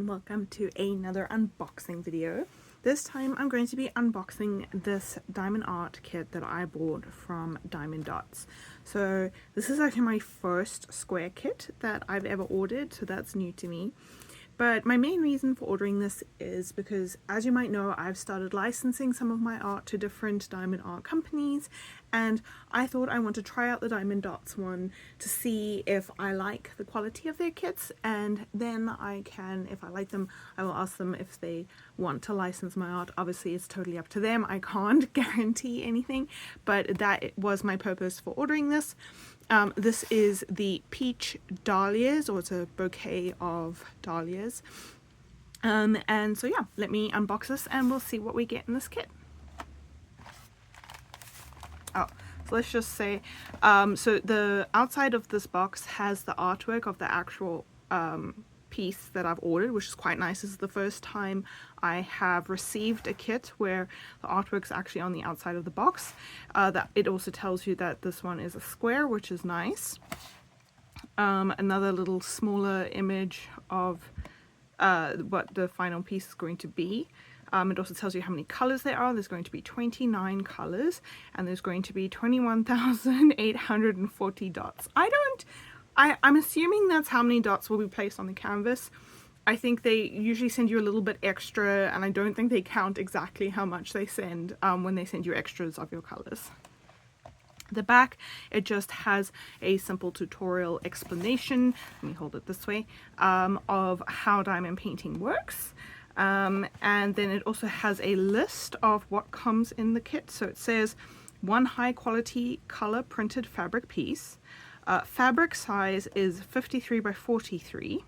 and welcome to another unboxing video. This time I'm going to be unboxing this diamond art kit that I bought from Diamond Dotz. So this is actually my first square kit that I've ever ordered, so that's new to me. But my main reason for ordering this is because, as you might know, I've started licensing some of my art to different diamond art companies, and I thought I want to try out the Diamond Dotz one to see if I like the quality of their kits, and then I can, if I like them, I will ask them if they want to license my art. Obviously it's totally up to them, I can't guarantee anything, but that was my purpose for ordering this. This is the Peach Dahlias, or it's a bouquet of dahlias. And so yeah, let me unbox this and we'll see what we get in this kit. Oh, so let's just say, so the outside of this box has the artwork of the actual piece that I've ordered, which is quite nice. This is the first time I have received a kit where the artwork's actually on the outside of the box. That it also tells you that this one is a square, which is nice. Another little smaller image of what the final piece is going to be. It also tells you how many colors there are. There's going to be 29 colors, and there's going to be 21,840 dots. I'm assuming that's how many dots will be placed on the canvas. I think they usually send you a little bit extra, and I don't think they count exactly how much they send when they send you extras of your colors. The back, it just has a simple tutorial explanation, let me hold it this way, of how diamond painting works. And then it also has a list of what comes in the kit. So it says one high quality color printed fabric piece. Fabric size is 53 by 43.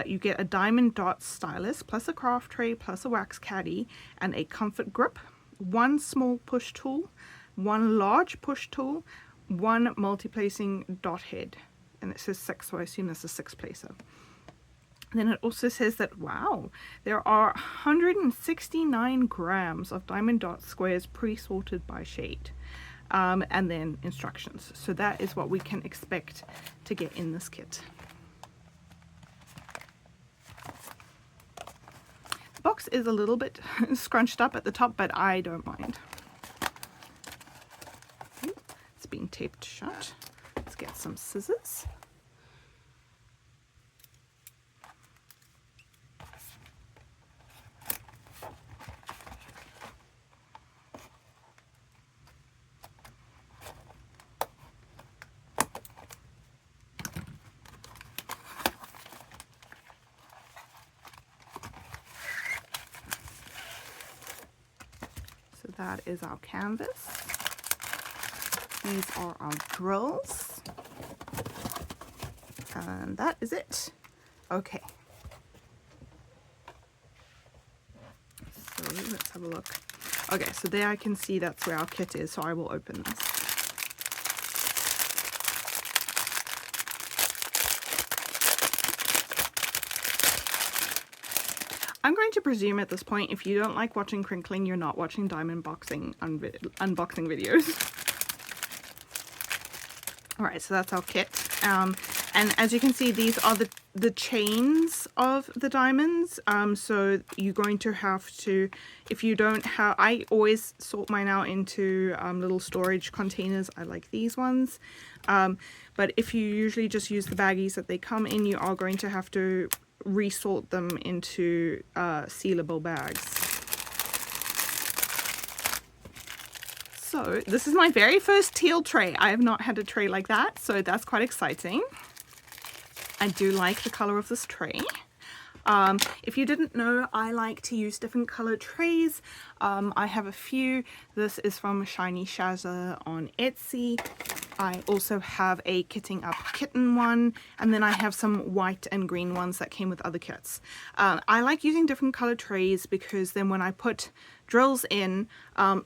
You get a Diamond Dotz stylus plus a craft tray plus a wax caddy and a comfort grip, one small push tool, one large push tool, one multi-placing dot head, and it says 6, so I assume this is 6-placer. Then it also says that, wow, there are 169 grams of Diamond Dotz squares pre-sorted by shade. And then instructions. So that is what we can expect to get in this kit. The box is a little bit scrunched up at the top, but I don't mind. It's being taped shut. Let's get some scissors. So that is our canvas. These are our drills. And that is it. Okay. So let's have a look. Okay, so there I can see that's where our kit is, so I will open this. I'm going to presume at this point, if you don't like watching crinkling, you're not watching diamond unboxing videos. Alright, so that's our kit. And as you can see, these are the chains of the diamonds. So you're going to have to, if you don't have, I always sort mine out into little storage containers. I like these ones. But if you usually just use the baggies that they come in, you are going to have to resort them into sealable bags. So this is my very first teal tray. I have not had a tray like that, so that's quite exciting. I do like the color of this tray. If you didn't know, I like to use different colored trays. I have a few. This is from Shiny Shazza on Etsy. I also have a Kitting Up Kitten one, and then I have some white and green ones that came with other kits. I like using different colored trays because then when I put drills in,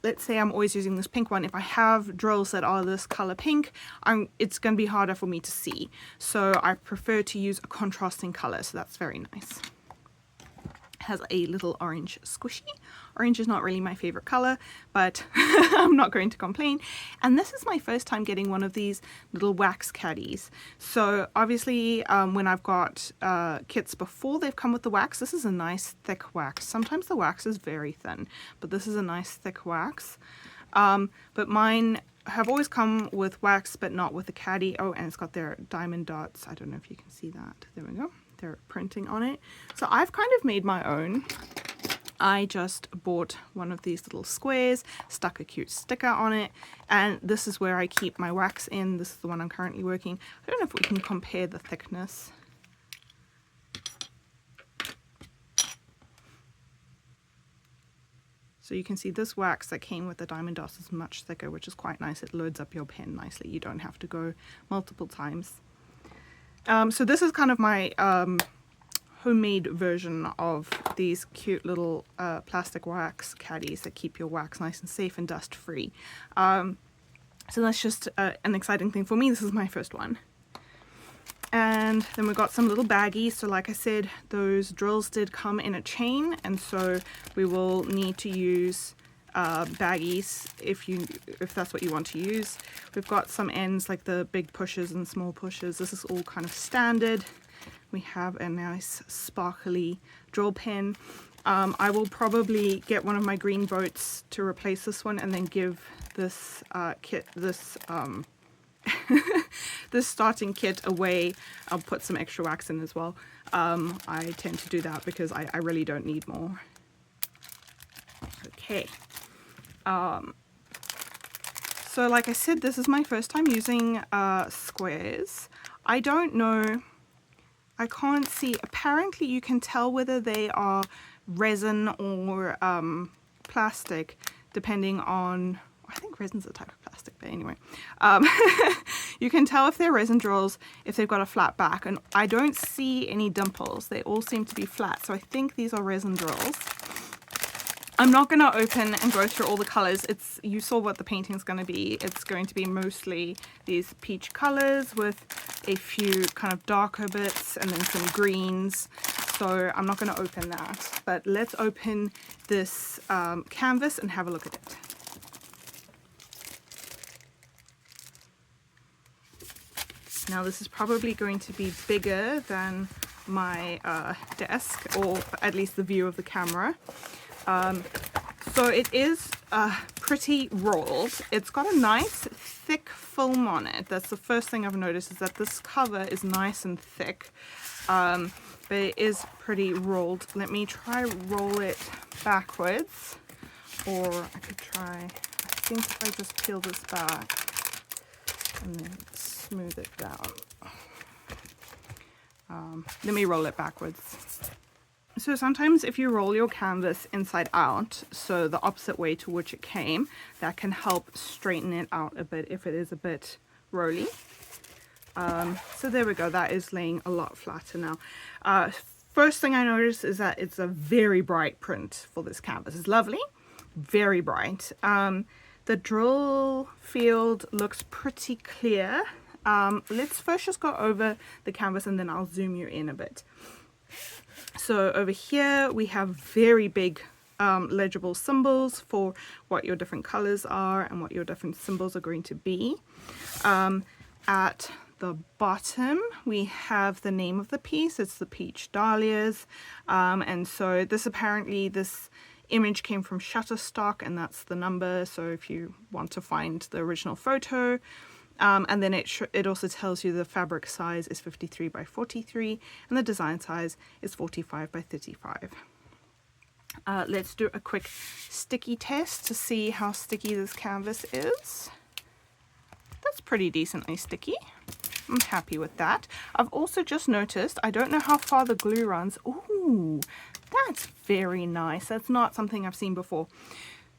let's say I'm always using this pink one, if I have drills that are this color pink, it's going to be harder for me to see. So I prefer to use a contrasting color, so that's very nice. has a little orange squishy. Orange is not really my favorite color, but I'm not going to complain. And this is my first time getting one of these little wax caddies. So obviously when I've got kits before they've come with the wax, this is a nice thick wax. Sometimes the wax is very thin, but this is a nice thick wax. But mine have always come with wax, but not with the caddy. Oh, and it's got their Diamond Dotz. I don't know if you can see that. There we go. They're printing on it. So I've kind of made my own. I just bought one of these little squares, stuck a cute sticker on it, and this is where I keep my wax in. This is the one I'm currently working. I don't know if we can compare the thickness. So you can see this wax that came with the Diamond Dotz is much thicker, which is quite nice. It loads up your pen nicely. You don't have to go multiple times. So this is kind of my homemade version of these cute little plastic wax caddies that keep your wax nice and safe and dust free. So that's just an exciting thing for me. This is my first one. And then we got some little baggies. So like I said, those drills did come in a chain, and so we will need to use baggies if that's what you want to use. We've got some ends like the big pushes and small pushes. This is all kind of standard. We have a nice sparkly drill pen. I will probably get one of my green boats to replace this one, and then give this kit this this starting kit away. I'll put some extra wax in as well. I tend to do that because I really don't need more. Okay. So like I said, this is my first time using squares. I don't know, I can't see, apparently you can tell whether they are resin or plastic depending on, I think resin's a type of plastic, but anyway. You can tell if they're resin drills if they've got a flat back, and I don't see any dimples. They all seem to be flat, so I think these are resin drills. I'm not going to open and go through all the colors. You saw what the painting is going to be. It's going to be mostly these peach colors with a few kind of darker bits and then some greens. So I'm not going to open that, but let's open this canvas and have a look at it. Now this is probably going to be bigger than my desk, or at least the view of the camera. So it is pretty rolled. It's got a nice thick film on it. That's the first thing I've noticed, is that this cover is nice and thick, but it is pretty rolled. Let me try roll it backwards, or I could try, I think if I just peel this back and then smooth it down. Let me roll it backwards. So sometimes if you roll your canvas inside out, so the opposite way to which it came, that can help straighten it out a bit if it is a bit rolly. So there we go, that is laying a lot flatter now. First thing I noticed is that it's a very bright print for this canvas. It's lovely, very bright. The drill field looks pretty clear. Let's first just go over the canvas and then I'll zoom you in a bit. So over here we have very big legible symbols for what your different colors are and what your different symbols are going to be. At the bottom we have the name of the piece. It's the Peach Dahlias, and so this image came from Shutterstock, and that's the number, so if you want to find the original photo. And then it also tells you the fabric size is 53 by 43 and the design size is 45 by 35. Let's do a quick sticky test to see how sticky this canvas is. That's pretty decently sticky. I'm happy with that. I've also just noticed, I don't know how far the glue runs. Ooh, that's very nice. That's not something I've seen before.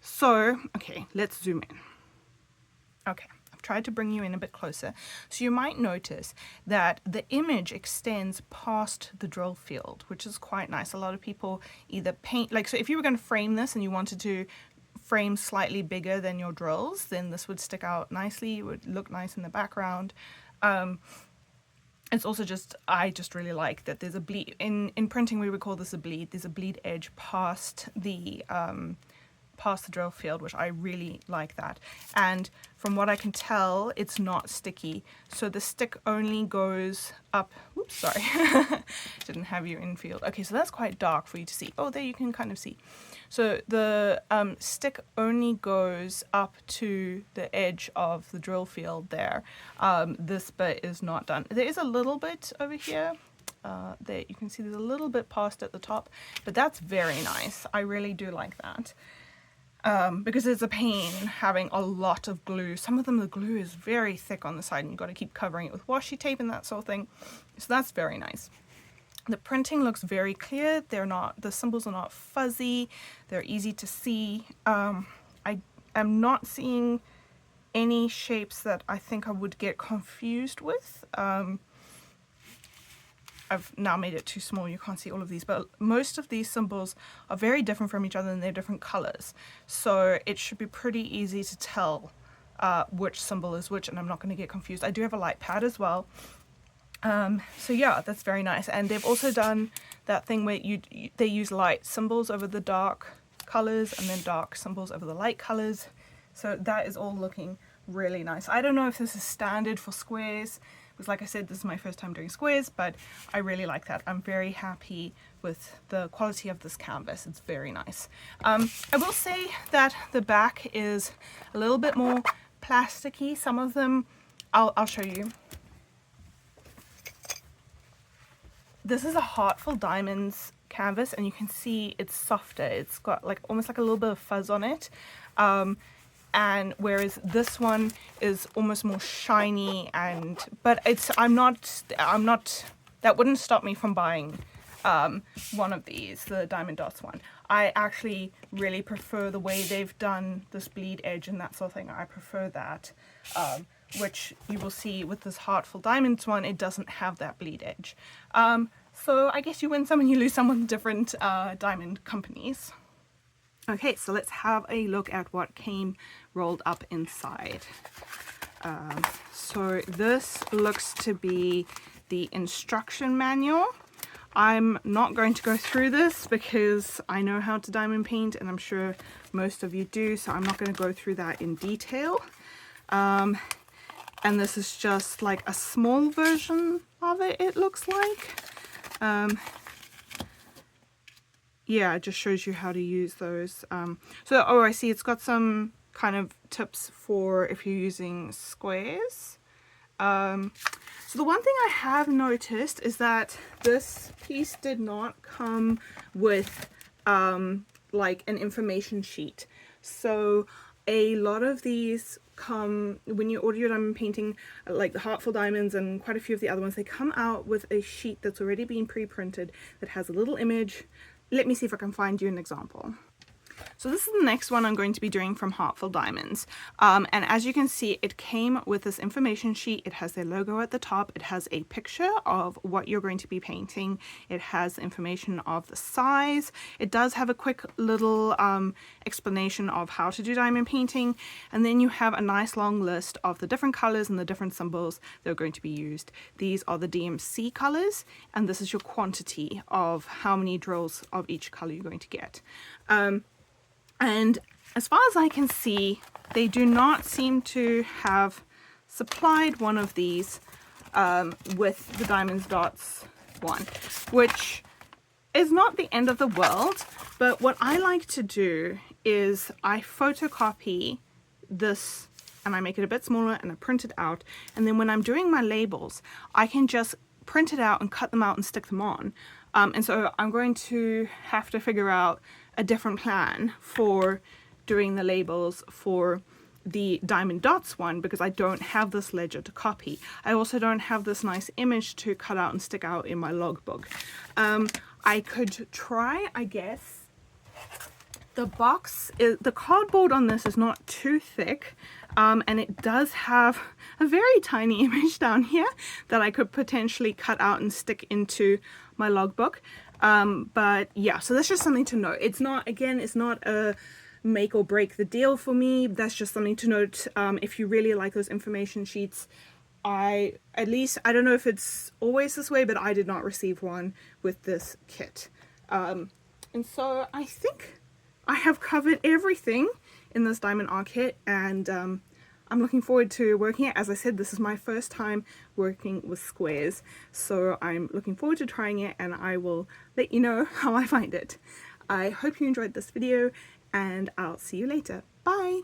So, okay, let's zoom in. Okay. Tried to bring you in a bit closer, so you might notice that the image extends past the drill field, which is quite nice. A lot of people either paint, like, so if you were going to frame this and you wanted to frame slightly bigger than your drills, then this would stick out nicely. It would look nice in the background. it's also just, I just really like that there's a bleed. In printing, we would call this a bleed. There's a bleed edge past the drill field, which I really like that. And from what I can tell, it's not sticky. So the stick only goes up. Oops, sorry. Didn't have you in field. Okay, so that's quite dark for you to see. Oh, there you can kind of see. So the stick only goes up to the edge of the drill field there. This bit is not done. There is a little bit over here. There you can see there's a little bit past at the top, but that's very nice. I really do like that. Because it's a pain having a lot of glue. Some of them, the glue is very thick on the side and you've got to keep covering it with washi tape and that sort of thing. So that's very nice. The printing looks very clear. The symbols are not fuzzy. They're easy to see. I am not seeing any shapes that I think I would get confused with. I've now made it too small, you can't see all of these, but most of these symbols are very different from each other and they're different colors. So it should be pretty easy to tell which symbol is which, and I'm not going to get confused. I do have a light pad as well. So yeah, that's very nice. And they've also done that thing where they use light symbols over the dark colors and then dark symbols over the light colors. So that is all looking really nice. I don't know if this is standard for squares, because like I said, this is my first time doing squares, but I really like that. I'm very happy with the quality of this canvas. It's very nice. I will say that the back is a little bit more plasticky. Some of them, I'll show you. This is a Heartful Diamonds canvas and you can see it's softer. It's got like almost like a little bit of fuzz on it. And whereas this one is almost more shiny, but I'm not, that wouldn't stop me from buying one of these, the Diamond Dotz one. I actually really prefer the way they've done this bleed edge and that sort of thing. I prefer that, which you will see with this Heartful Diamonds one, it doesn't have that bleed edge. So I guess you win some and you lose some with different diamond companies. Okay, so let's have a look at what came rolled up inside. So this looks to be the instruction manual. I'm not going to go through this because I know how to diamond paint and I'm sure most of you do, so I'm not going to go through that in detail. And this is just like a small version of it, it looks like. Yeah, it just shows you how to use those. Oh, I see it's got some kind of tips for if you're using squares. So the one thing I have noticed is that this piece did not come with like an information sheet. So a lot of these come, when you order your diamond painting, like the Heartful Diamonds and quite a few of the other ones, they come out with a sheet that's already been pre-printed that has a little image. Let me see if I can find you an example. So this is the next one I'm going to be doing from Heartful Diamonds. And as you can see, it came with this information sheet. It has their logo at the top. It has a picture of what you're going to be painting. It has information of the size. It does have a quick little explanation of how to do diamond painting. And then you have a nice long list of the different colors and the different symbols that are going to be used. These are the DMC colors, and this is your quantity of how many drills of each color you're going to get. And as far as I can see, they do not seem to have supplied one of these with the Diamond Dotz one, which is not the end of the world. But what I like to do is I photocopy this and I make it a bit smaller and I print it out. And then when I'm doing my labels, I can just print it out and cut them out and stick them on. And so I'm going to have to figure out a different plan for doing the labels for the Diamond Dotz one because I don't have this ledger to copy. I also don't have this nice image to cut out and stick out in my logbook. I could try, I guess. The cardboard on this is not too thick, and it does have a very tiny image down here that I could potentially cut out and stick into my logbook. But yeah, so that's just something to note. It's not, again, it's not a make or break the deal for me. That's just something to note. If you really like those information sheets, at least, I don't know if it's always this way, but I did not receive one with this kit. And so I think I have covered everything in this Diamond R kit, and I'm looking forward to working it. As I said, this is my first time working with squares, so I'm looking forward to trying it, and I will let you know how I find it. I hope you enjoyed this video, and I'll see you later. Bye!